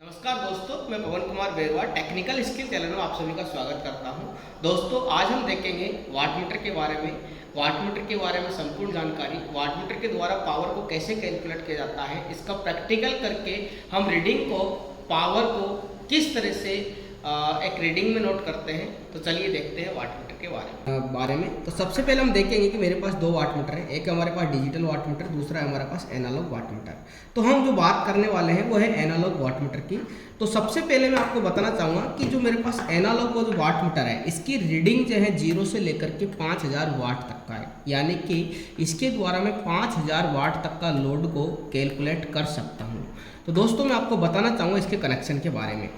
नमस्कार दोस्तों, मैं पवन कुमार बेरवा टेक्निकल स्किल चैनल में आप सभी का स्वागत करता हूं। दोस्तों, आज हम देखेंगे वाट मीटर के बारे में। वाट मीटर के बारे में संपूर्ण जानकारी, वाट मीटर के द्वारा पावर को कैसे कैलकुलेट किया जाता है, इसका प्रैक्टिकल करके हम रीडिंग को, पावर को किस तरह से एक रीडिंग में नोट करते हैं। तो चलिए देखते हैं वाट मीटर के बारे में। तो सबसे पहले हम देखेंगे कि मेरे पास दो वाट मीटर है। एक हमारे पास डिजिटल वाट मीटर, दूसरा है हमारे पास एनालॉग वाट मीटर। तो हम जो बात करने वाले हैं वो है एनालॉग वाट मीटर की। तो सबसे पहले मैं आपको बताना चाहूँगा कि जो मेरे पास एनालॉग जो वाट मीटर है, इसकी रीडिंग जो है 0 से लेकर के 5000 वाट तक का है। यानी कि इसके द्वारा मैं 5000 वाट तक का लोड को कैलकुलेट कर सकता हूँ। तो दोस्तों, मैं आपको बताना चाहूँगा इसके कनेक्शन के बारे में।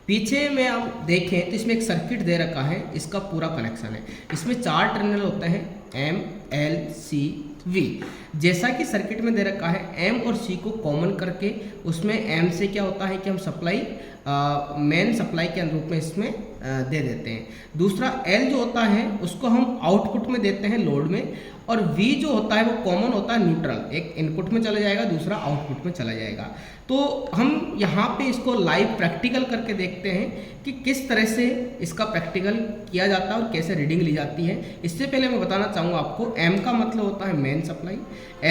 पीछे में आप देखें तो इसमें एक सर्किट दे रखा है, इसका पूरा कनेक्शन है। इसमें 4 टर्मिनल होते हैं, M, L, C, V। जैसा कि सर्किट में दे रखा है, M और C को कॉमन करके उसमें M से क्या होता है कि हम सप्लाई मेन सप्लाई के रूप में इसमें दे देते हैं। दूसरा L जो होता है उसको हम आउटपुट में देते हैं लोड में, और V जो होता है वो कॉमन होता है न्यूट्रल, एक इनपुट में चला जाएगा, दूसरा आउटपुट में चला जाएगा। तो हम यहाँ पे इसको लाइव प्रैक्टिकल करके देखते हैं कि किस तरह से इसका प्रैक्टिकल किया जाता है और कैसे रीडिंग ली जाती है। इससे पहले मैं बताना चाहूँगा आपको, M का मतलब होता है मेन सप्लाई,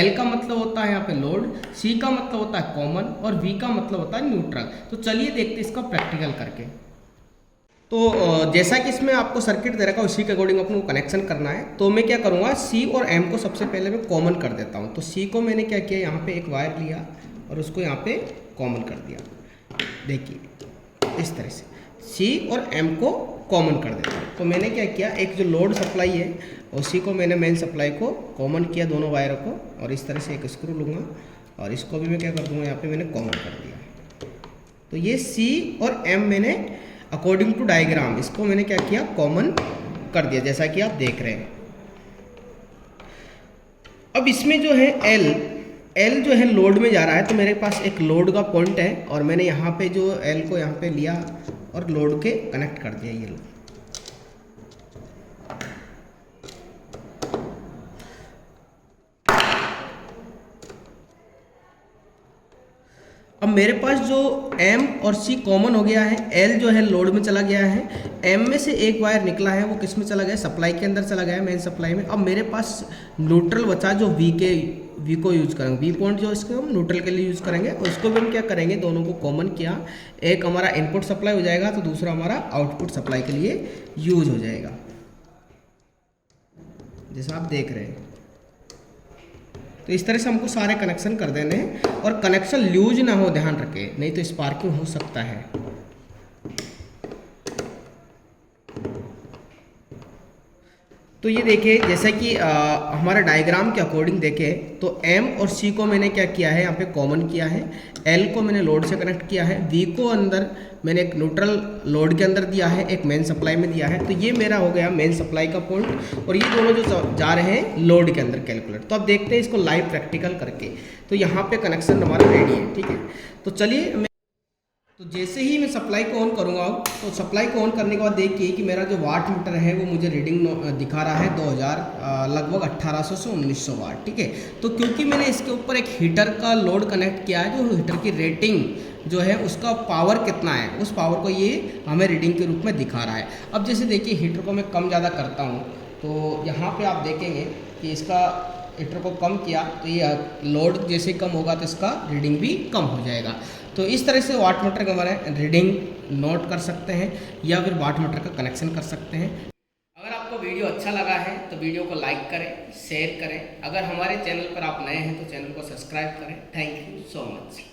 L का मतलब होता है यहाँ पे लोड, C का मतलब होता है कॉमन, और V का मतलब होता है न्यूट्रल। तो चलिए देखते हैं इसका प्रैक्टिकल करके। तो जैसा कि इसमें आपको सर्किट दे रखा है उसी के अकॉर्डिंग अपने को कनेक्शन करना है। तो मैं क्या करूँगा, C और M को सबसे पहले मैं कॉमन कर देता हूँ। तो C को मैंने क्या किया, यहाँ पे एक वायर लिया और उसको यहाँ पे कॉमन कर दिया। देखिए इस तरह से C और M को कॉमन कर देता हूँ। तो मैंने क्या किया, एक जो लोड सप्लाई है उसी को मैंने मेन सप्लाई को कॉमन किया, दोनों वायरों को, और इस तरह से एक स्क्रू लूँगा और इसको भी मैं क्या कर दूँगा, यहाँ पे मैंने कॉमन कर दिया। तो ये C और M मैंने अकॉर्डिंग टू डायग्राम इसको मैंने क्या किया, कॉमन कर दिया, जैसा कि आप देख रहे हैं। अब इसमें जो है L जो है लोड में जा रहा है, तो मेरे पास एक लोड का पॉइंट है और मैंने यहाँ पे जो L को यहाँ पे लिया और लोड के कनेक्ट कर दिया। ये लो, अब मेरे पास जो M और C कॉमन हो गया है, L जो है लोड में चला गया है, M में से एक वायर निकला है, वो किस में चला गया, सप्लाई के अंदर चला गया है, मेन सप्लाई में। अब मेरे पास न्यूट्रल बचा जो V को यूज़ करेंगे, V पॉइंट जो इसको हम न्यूट्रल के लिए यूज़ करेंगे। और इसको भी हम क्या करेंगे, दोनों को कॉमन किया, एक हमारा इनपुट सप्लाई हो जाएगा तो दूसरा हमारा आउटपुट सप्लाई के लिए यूज हो जाएगा, जैसा आप देख रहे हैं। तो इस तरह से हमको सारे कनेक्शन कर देने हैं, और कनेक्शन लूज ना हो, ध्यान रखें, नहीं तो स्पार्किंग हो सकता है। तो ये देखिए, जैसा कि हमारे डायग्राम के अकॉर्डिंग देखें तो M और C को मैंने क्या किया है, यहाँ पे कॉमन किया है, L को मैंने लोड से कनेक्ट किया है, V को अंदर मैंने एक न्यूट्रल लोड के अंदर दिया है, एक मेन सप्लाई में दिया है। तो ये मेरा हो गया मेन सप्लाई का पॉइंट, और ये दोनों जो जा रहे हैं लोड के अंदर कैलकुलेट। तो अब देखते हैं इसको लाइव प्रैक्टिकल करके। तो यहाँ पे कनेक्शन हमारा रेडी है, ठीक है। तो चलिए, तो जैसे ही मैं सप्लाई को ऑन करूँगा, तो सप्लाई को ऑन करने के बाद देखिए कि मेरा जो वाट मीटर है वो मुझे रीडिंग दिखा रहा है 2000 लगभग 1800 से 1900 वाट, ठीक है। तो क्योंकि मैंने इसके ऊपर एक हीटर का लोड कनेक्ट किया है, जो हीटर की रेटिंग जो है उसका पावर कितना है, उस पावर को ये हमें रीडिंग के रूप में दिखा रहा है। अब जैसे देखिए, हीटर को मैं कम ज़्यादा करता हूँ, तो यहाँ पर आप देखेंगे कि इसका हीटर को कम किया तो ये लोड जैसे कम होगा तो इसका रीडिंग भी कम हो जाएगा। तो इस तरह से वाट मीटर के हमारे रीडिंग नोट कर सकते हैं, या फिर वाट मीटर का कनेक्शन कर सकते हैं। अगर आपको वीडियो अच्छा लगा है तो वीडियो को लाइक करें, शेयर करें। अगर हमारे चैनल पर आप नए हैं तो चैनल को सब्सक्राइब करें। Thank you so much.